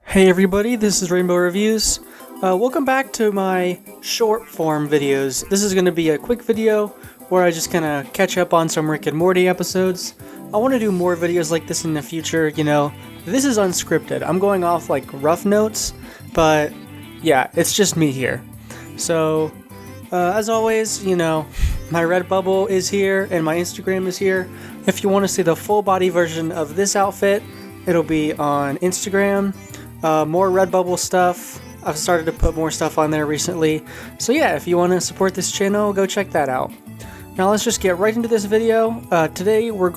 Hey everybody, this is Rainbow Reviews. Welcome back to my short form videos. This is going to be a quick video where I just kind of catch up on some Rick and Morty episodes. I want to do more videos like this in the future, This is unscripted. I'm going off like rough notes, but yeah, it's just me here. So, as always, my Redbubble is here and my Instagram is here. If you want to see the full body version of this outfit, it'll be on Instagram. More Redbubble stuff. I've started to put more stuff on there recently. So yeah, if you want to support this channel, go check that out. Now let's just get right into this video. Today we're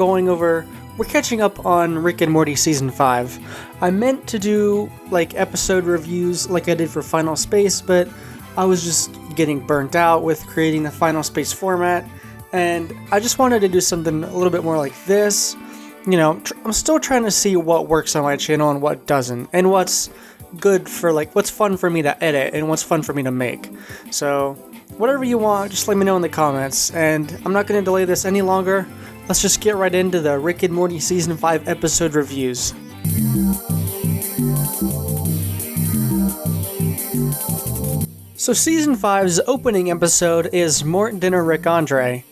catching up on Rick and Morty Season 5. I meant to do like episode reviews like I did for Final Space, but I was just getting burnt out with creating the Final Space format, and I just wanted to do something a little bit more like this. I'm still trying to see what works on my channel and what doesn't, and what's good for what's fun for me to edit and what's fun for me to make. So whatever you want, just let me know in the comments, and I'm not going to delay this any longer. Let's just get right into the Rick and Morty Season 5 episode reviews. So Season 5's opening episode is Mort Dinner Rick Andre.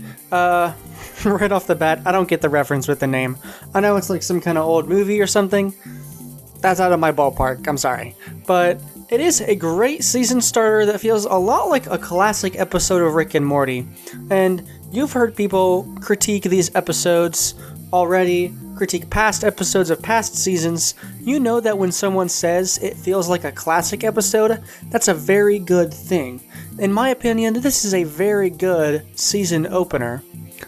Right off the bat, I don't get the reference with the name. I know it's like some kind of old movie or something. That's out of my ballpark, I'm sorry. But it is a great season starter that feels a lot like a classic episode of Rick and Morty. And you've heard people critique these episodes already, critique past episodes of past seasons. You know that when someone says it feels like a classic episode, that's a very good thing. In my opinion, this is a very good season opener.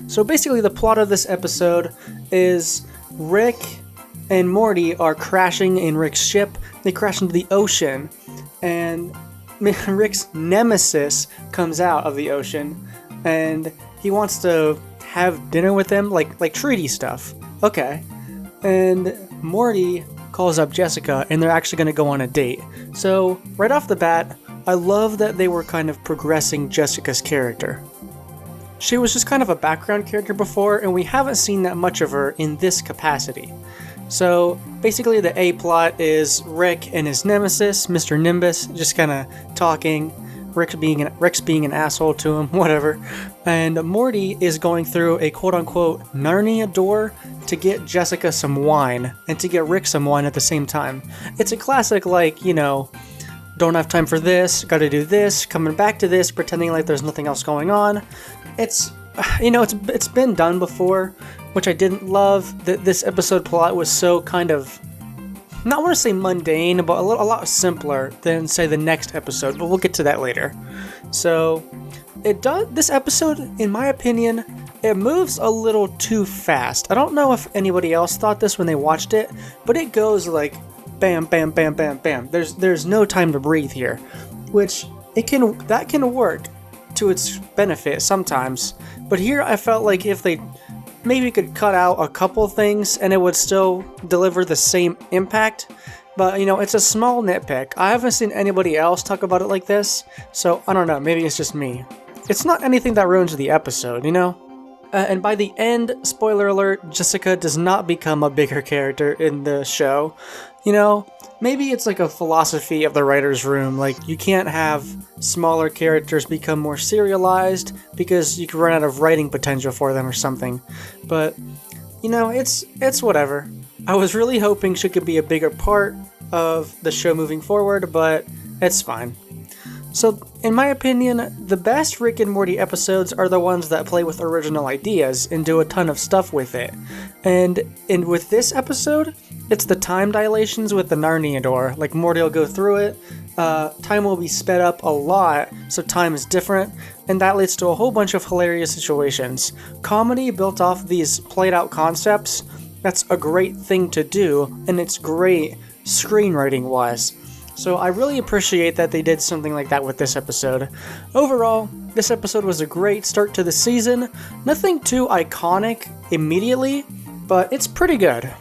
So basically the plot of this episode is Rick and Morty are crashing in Rick's ship. They crash into the ocean, and Rick's nemesis comes out of the ocean, and he wants to have dinner with them, like treaty stuff. Okay. And Morty calls up Jessica, and they're actually going to go on a date. So right off the bat, I love that they were kind of progressing Jessica's character. She was just kind of a background character before, and we haven't seen that much of her in this capacity. So basically the A plot is Rick and his nemesis, Mr. Nimbus, just kind of talking, Rick's being an asshole to him, whatever. And Morty is going through a quote-unquote Narnia door to get Jessica some wine, and to get Rick some wine at the same time. It's a classic, don't have time for this, gotta do this, coming back to this, pretending like there's nothing else going on. It's been done before, which I didn't love. That this episode plot was so kind of, not want to say mundane, but a lot simpler than, say, the next episode, but we'll get to that later. So, this episode, in my opinion, it moves a little too fast. I don't know if anybody else thought this when they watched it, but it goes like bam, bam, bam, bam, bam. There's no time to breathe here, which that can work to its benefit sometimes, but here I felt like if they maybe could cut out a couple things and it would still deliver the same impact. But it's a small nitpick. I haven't seen anybody else talk about it like this, so I don't know, maybe it's just me. It's not anything that ruins the episode, and by the end, spoiler alert, Jessica does not become a bigger character in the show. Maybe it's like a philosophy of the writer's room, like you can't have smaller characters become more serialized because you could run out of writing potential for them or something. But, it's whatever. I was really hoping she could be a bigger part of the show moving forward, but it's fine. So, in my opinion, the best Rick and Morty episodes are the ones that play with original ideas and do a ton of stuff with it. And with this episode, it's the time dilations with the Narnia door. Like, Morty will go through it, time will be sped up a lot, so time is different, and that leads to a whole bunch of hilarious situations. Comedy built off these played out concepts, that's a great thing to do, and it's great screenwriting-wise. So I really appreciate that they did something like that with this episode. Overall, this episode was a great start to the season. Nothing too iconic immediately, but it's pretty good.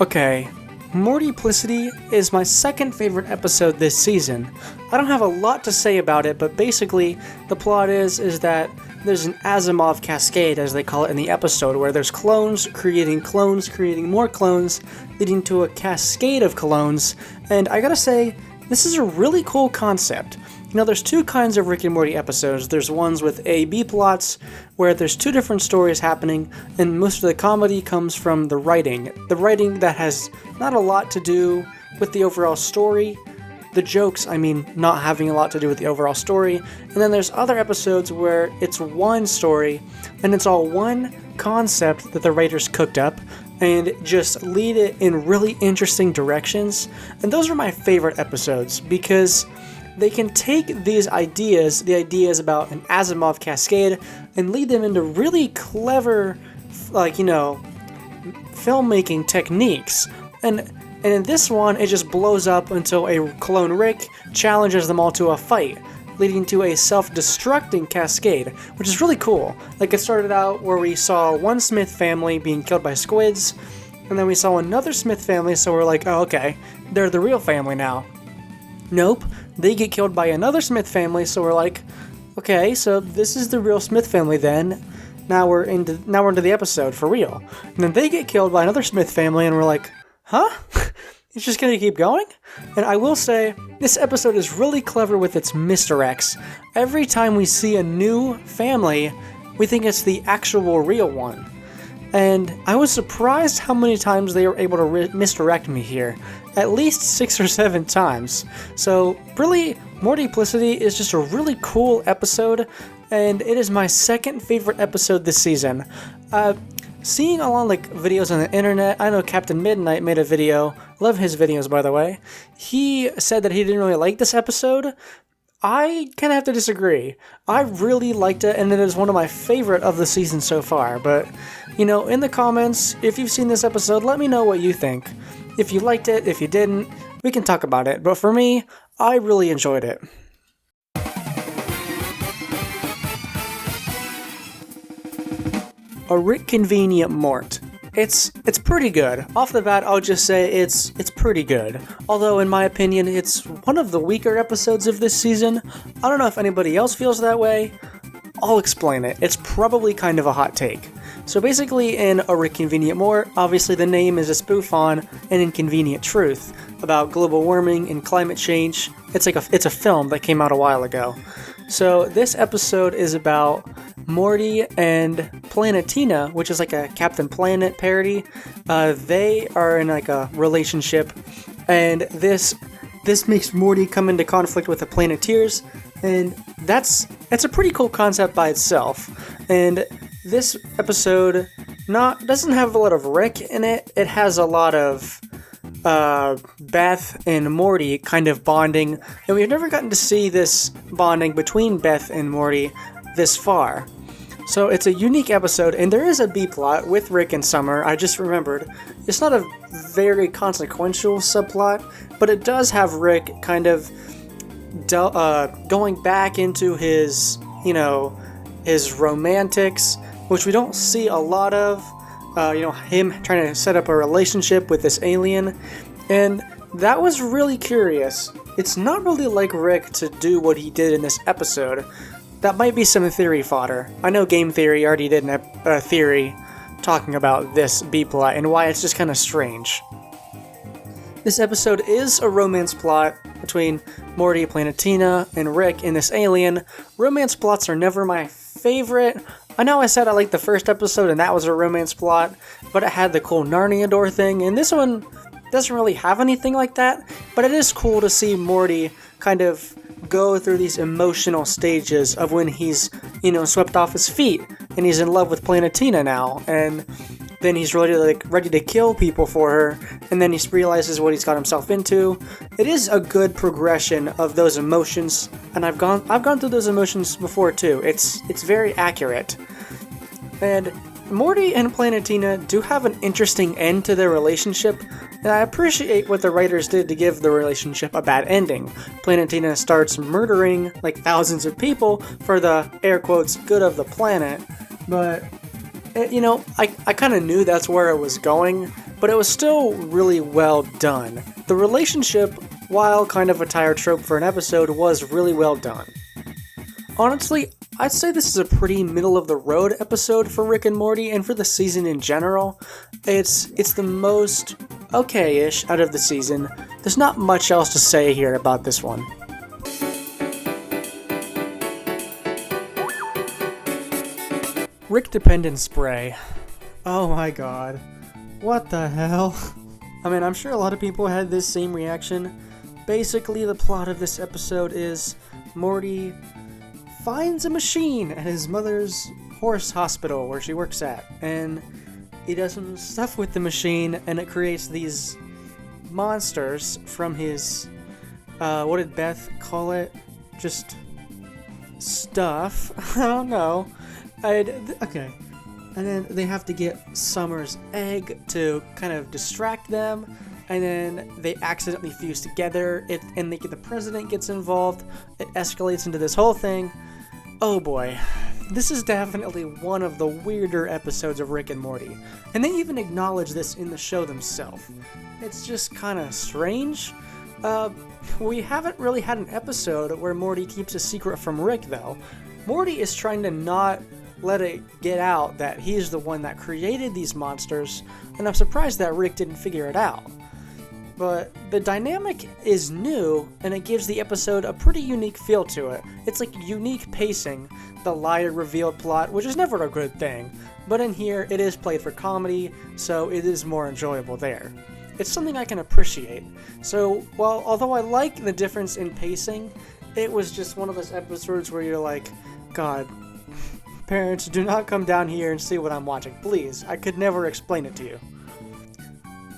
Okay, Mortyplicity is my second favorite episode this season. I don't have a lot to say about it, but basically the plot is that there's an Asimov cascade, as they call it in the episode, where there's clones creating more clones, leading to a cascade of clones, and I gotta say, this is a really cool concept. You know, there's two kinds of Rick and Morty episodes. There's ones with A-B plots, where there's two different stories happening, and most of the comedy comes from the writing. The writing that has not a lot to do with the overall story. The jokes, not having a lot to do with the overall story. And then there's other episodes where it's one story, and it's all one concept that the writers cooked up, and just lead it in really interesting directions. And those are my favorite episodes, because they can take these ideas, the ideas about an Asimov cascade, and lead them into really clever, filmmaking techniques. And in this one, it just blows up until a clone Rick challenges them all to a fight, leading to a self-destructing cascade, which is really cool. Like, it started out where we saw one Smith family being killed by squids, and then we saw another Smith family, so we're like, oh, okay, they're the real family now. Nope, they get killed by another Smith family, so we're like, okay, so this is the real Smith family then. Now we're into the episode for real. And then they get killed by another Smith family, and we're like, huh? It's just gonna keep going? And I will say, this episode is really clever with its misdirects. Every time we see a new family, we think it's the actual real one. And I was surprised how many times they were able to misdirect me here. At least 6 or 7 times. So really, Mortyplicity is just a really cool episode, and it is my second favorite episode this season. Seeing a lot of videos on the internet, I know Captain Midnight made a video. Love his videos, by the way. He said that he didn't really like this episode. I kind of have to disagree. I really liked it, and it is one of my favorite of the season so far. But, in the comments, if you've seen this episode, let me know what you think. If you liked it, if you didn't, we can talk about it. But for me, I really enjoyed it. A Rick Convenient Mort. It's pretty good. Off the bat, I'll just say it's pretty good. Although, in my opinion, it's one of the weaker episodes of this season. I don't know if anybody else feels that way. I'll explain it. It's probably kind of a hot take. So basically, in A Rick Convenient Mort, obviously the name is a spoof on An Inconvenient Truth about global warming and climate change. It's a film that came out a while ago. So this episode is about Morty and Planetina, which is like a Captain Planet parody. They are in a relationship, and this makes Morty come into conflict with the Planeteers, and that's a pretty cool concept by itself. And this episode doesn't have a lot of Rick in it. It has a lot of Beth and Morty kind of bonding, and we've never gotten to see this bonding between Beth and Morty this far. So it's a unique episode, and there is a B-plot with Rick and Summer. I just remembered. It's not a very consequential subplot, but it does have Rick kind of going back into his romantics, which we don't see a lot of. Him trying to set up a relationship with this alien, and that was really curious. It's not really like Rick to do what he did in this episode. That might be some theory fodder. I know Game Theory already did a theory talking about this B-plot and why it's just kind of strange. This episode is a romance plot between Morty, Planetina, and Rick and this alien. Romance plots are never my favorite. I know I said I liked the first episode and that was a romance plot, but it had the cool Narnia door thing, and this one doesn't really have anything like that, but it is cool to see Morty kind of go through these emotional stages of when he's, swept off his feet, and he's in love with Planetina now, and then he's ready to kill people for her, and then he realizes what he's got himself into. It is a good progression of those emotions, and I've gone through those emotions before too. It's very accurate. And Morty and Planetina do have an interesting end to their relationship, and I appreciate what the writers did to give the relationship a bad ending. Planetina starts murdering thousands of people for the, air quotes, good of the planet, but I kind of knew that's where it was going, but it was still really well done. The relationship, while kind of a tired trope for an episode, was really well done. Honestly, I'd say this is a pretty middle-of-the-road episode for Rick and Morty, and for the season in general. It's the most okay-ish out of the season. There's not much else to say here about this one. Rick Dependent Spray. Oh my god. What the hell? I mean, I'm sure a lot of people had this same reaction. Basically, the plot of this episode is Morty finds a machine at his mother's horse hospital where she works at, and he does some stuff with the machine, and it creates these monsters from his, what did Beth call it? Just stuff? I don't know. Okay. And then they have to get Summer's egg to kind of distract them, and then they accidentally fuse together, and the president gets involved. It escalates into this whole thing. Oh boy. This is definitely one of the weirder episodes of Rick and Morty, and they even acknowledge this in the show themselves. It's just kind of strange. We haven't really had an episode where Morty keeps a secret from Rick, though. Morty is trying to not let it get out that he's the one that created these monsters, and I'm surprised that Rick didn't figure it out. But the dynamic is new, and it gives the episode a pretty unique feel to it. It's like unique pacing, the liar revealed plot, which is never a good thing, but in here it is played for comedy, so it is more enjoyable there. It's something I can appreciate. So, although I like the difference in pacing, it was just one of those episodes where you're like, God, parents, do not come down here and see what I'm watching, please. I could never explain it to you.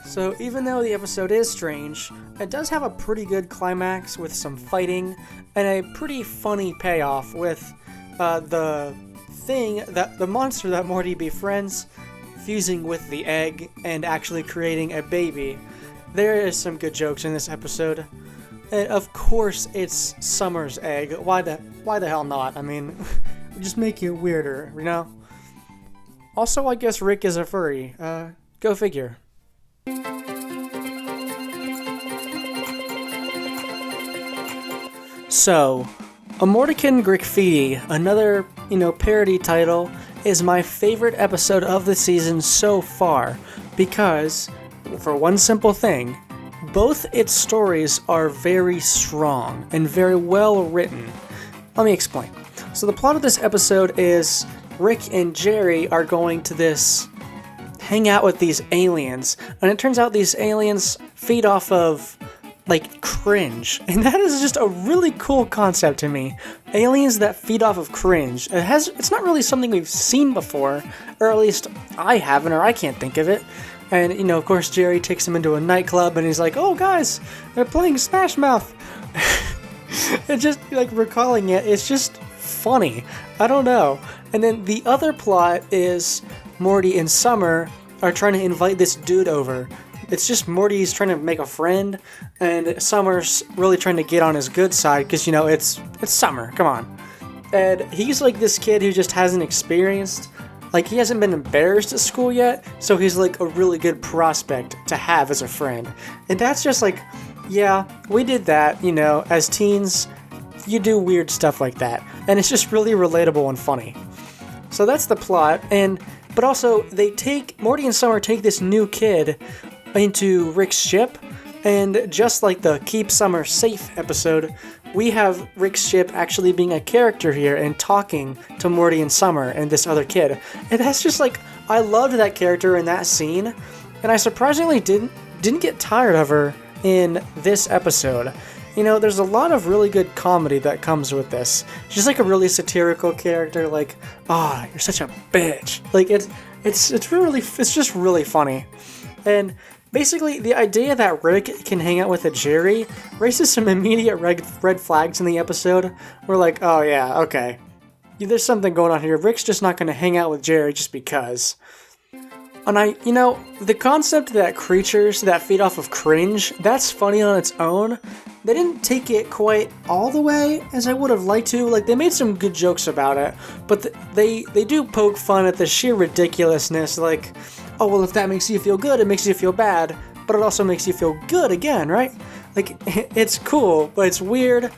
So even though the episode is strange, it does have a pretty good climax with some fighting and a pretty funny payoff with the monster that Morty befriends fusing with the egg and actually creating a baby. There is some good jokes in this episode. And of course it's Summer's egg. Why the hell not? I mean, just make it weirder, you know? Also, I guess Rick is a furry. Go figure. So, Amortican Graffiti, another, parody title, is my favorite episode of the season so far because, for one simple thing, both its stories are very strong and very well written. Let me explain. So the plot of this episode is Rick and Jerry are going to hang out with these aliens, and it turns out these aliens feed off of cringe, and that is just a really cool concept to me. Aliens that feed off of cringe. It's not really something we've seen before, or at least I haven't, or I can't think of it. And of course Jerry takes him into a nightclub and he's like, oh guys, they're playing Smash Mouth. And just recalling it's just funny. I don't know. And then the other plot is Morty and Summer are trying to invite this dude over. It's just Morty's trying to make a friend, and Summer's really trying to get on his good side because, it's Summer, come on. And he's like this kid who just hasn't experienced, he hasn't been embarrassed at school yet, so he's a really good prospect to have as a friend. And that's just yeah, we did that, as teens, you do weird stuff like that. And it's just really relatable and funny. So that's the plot, but also Morty and Summer take this new kid into Rick's ship, and just like the Keep Summer Safe episode, we have Rick's ship actually being a character here and talking to Morty and Summer and this other kid. And that's just I loved that character in that scene, and I surprisingly didn't get tired of her in this episode. There's a lot of really good comedy that comes with this. She's a really satirical character, you're such a bitch. It's just really funny. And basically, the idea that Rick can hang out with a Jerry raises some immediate red flags in the episode. We're oh yeah, okay. There's something going on here. Rick's just not going to hang out with Jerry just because. And the concept that creatures that feed off of cringe, that's funny on its own. They didn't take it quite all the way as I would have liked to. They made some good jokes about it, but they do poke fun at the sheer ridiculousness. Oh, well, if that makes you feel good, it makes you feel bad, but it also makes you feel good again, right? It's cool, but it's weird.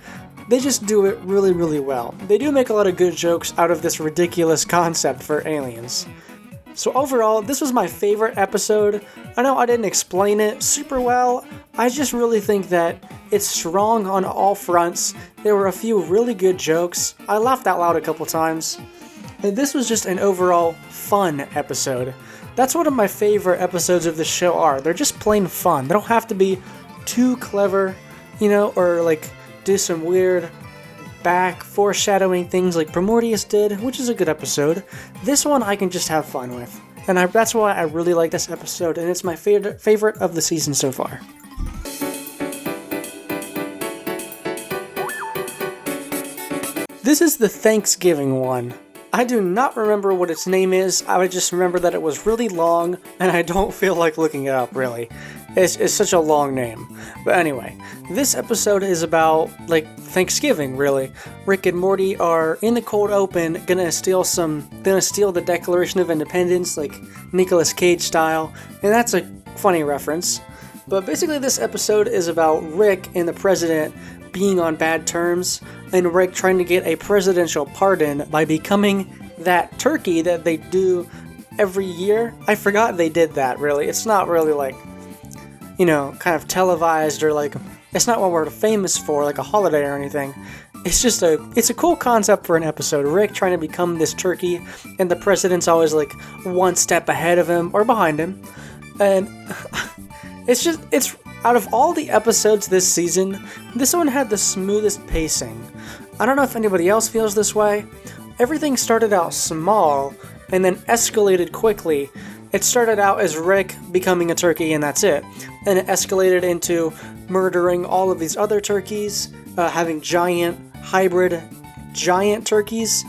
They just do it really, really well. They do make a lot of good jokes out of this ridiculous concept for aliens. So overall, this was my favorite episode. I know I didn't explain it super well. I just really think that it's strong on all fronts. There were a few really good jokes. I laughed out loud a couple times. And this was just an overall fun episode. That's what my favorite episodes of the show are. They're just plain fun. They don't have to be too clever, or like do some weird back foreshadowing things like Morty's did, which is a good episode. This one I can just have fun with. And that's why I really like this episode, and it's my favorite of the season so far. This is the Thanksgiving one. I do not remember what its name is. I would just remember that it was really long, and I don't feel like looking it up, really. It's such a long name. But anyway, this episode is about, Thanksgiving, really. Rick and Morty are in the cold open, gonna steal the Declaration of Independence, like Nicolas Cage style, and that's a funny reference. But basically this episode is about Rick and the president being on bad terms, and Rick trying to get a presidential pardon by becoming that turkey that they do every year. I forgot they did that, really. It's not really kind of televised, or it's not what we're famous for, like a holiday or anything. It's a cool concept for an episode. Rick trying to become this turkey, and the president's always one step ahead of him or behind him. And it's out of all the episodes this season, this one had the smoothest pacing. I don't know if anybody else feels this way. Everything started out small and then escalated quickly. It started out as Rick becoming a turkey and that's it. And it escalated into murdering all of these other turkeys, having hybrid giant turkeys,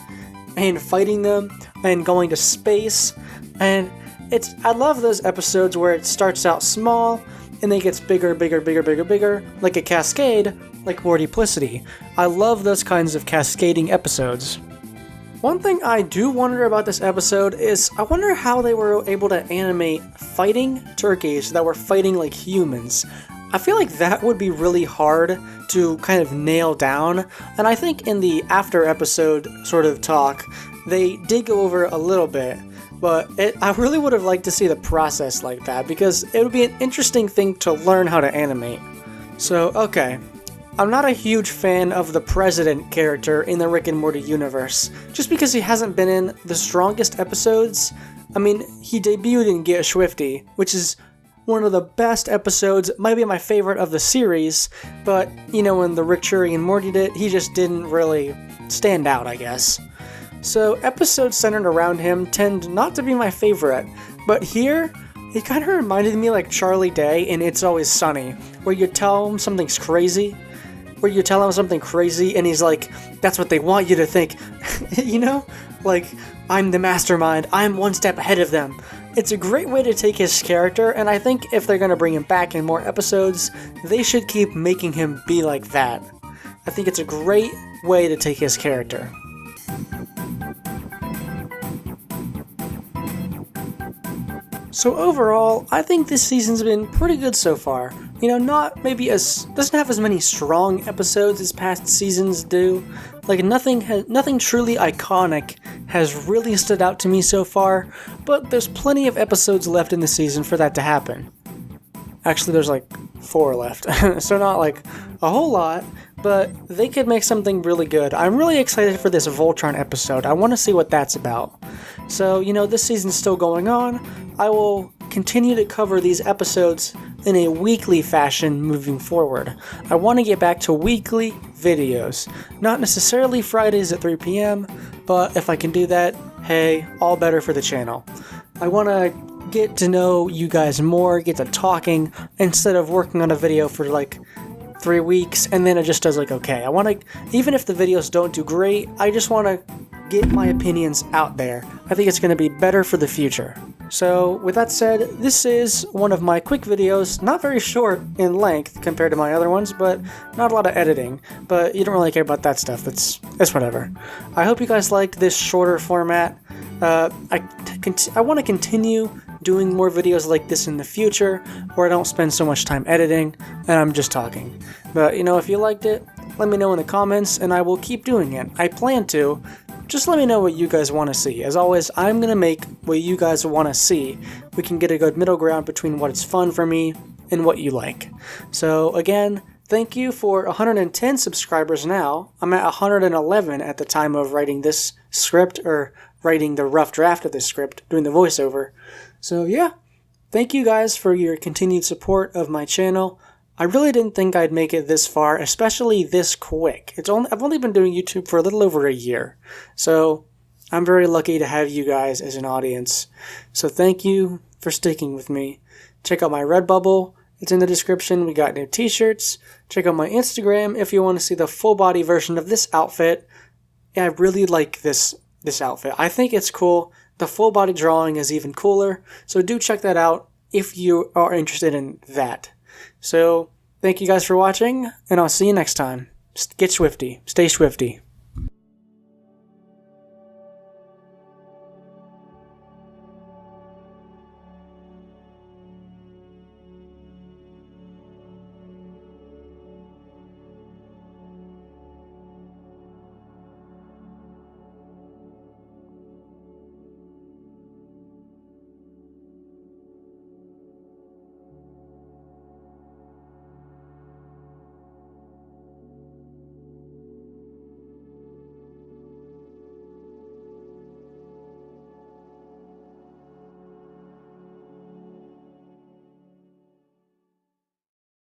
and fighting them, and going to space. And I love those episodes where it starts out small, and then it gets bigger, like a cascade, like Mortyplicity. I love those kinds of cascading episodes. One thing I do wonder about this episode is, I wonder how they were able to animate fighting turkeys that were fighting like humans. I feel like that would be really hard to kind of nail down, and I think in the after episode sort of talk, they did go over a little bit. But I really would have liked to see the process like that, because it would be an interesting thing to learn how to animate. So, okay. I'm not a huge fan of the president character in the Rick and Morty universe, just because he hasn't been in the strongest episodes. I mean, he debuted in Get Swifty, which is one of the best episodes, might be my favorite of the series, but, when the Rick, Shuri, and Morty did, he just didn't really stand out, I guess. So episodes centered around him tend not to be my favorite, but here, he kind of reminded me like Charlie Day in It's Always Sunny, where you tell him something's crazy, and he's like, that's what they want you to think, I'm the mastermind, I'm one step ahead of them. It's a great way to take his character, and I think if they're going to bring him back in more episodes, they should keep making him be like that. I think it's a great way to take his character. So overall, I think this season's been pretty good so far. Doesn't have as many strong episodes as past seasons do. Nothing truly iconic has really stood out to me so far, but there's plenty of episodes left in the season for that to happen. Actually, there's 4 left, so not a whole lot, but they could make something really good. I'm really excited for this Voltron episode. I want to see what that's about. So, this season's still going on. I will continue to cover these episodes in a weekly fashion moving forward. I want to get back to weekly videos. Not necessarily Fridays at 3 p.m., but if I can do that, hey, all better for the channel. I want to get to know you guys more, get to talking, instead of working on a video for 3 weeks and then it just does okay. I want to, even if the videos don't do great, I just want to get my opinions out there. I think it's going to be better for the future. So with that said, this is one of my quick videos, not very short in length compared to my other ones, but not a lot of editing, but you don't really care about that stuff, it's whatever. I hope you guys liked this shorter format. I want to continue doing more videos like this in the future, where I don't spend so much time editing, and I'm just talking. But, if you liked it, let me know in the comments, and I will keep doing it. I plan to. Just let me know what you guys want to see. As always, I'm going to make what you guys want to see. We can get a good middle ground between what is fun for me and what you like. So again, thank you for 110 subscribers now. I'm at 111 at the time of writing this script, or writing the rough draft of this script, doing the voiceover. So yeah, thank you guys for your continued support of my channel. I really didn't think I'd make it this far, especially this quick. I've only been doing YouTube for a little over a year, so I'm very lucky to have you guys as an audience. So thank you for sticking with me. Check out my Redbubble. It's in the description. We got new t-shirts. Check out my Instagram if you want to see the full body version of this outfit. Yeah, I really like this outfit. I think it's cool. The full body drawing is even cooler, so do check that out if you are interested in that. So, thank you guys for watching, and I'll see you next time. Get swifty. Stay swifty.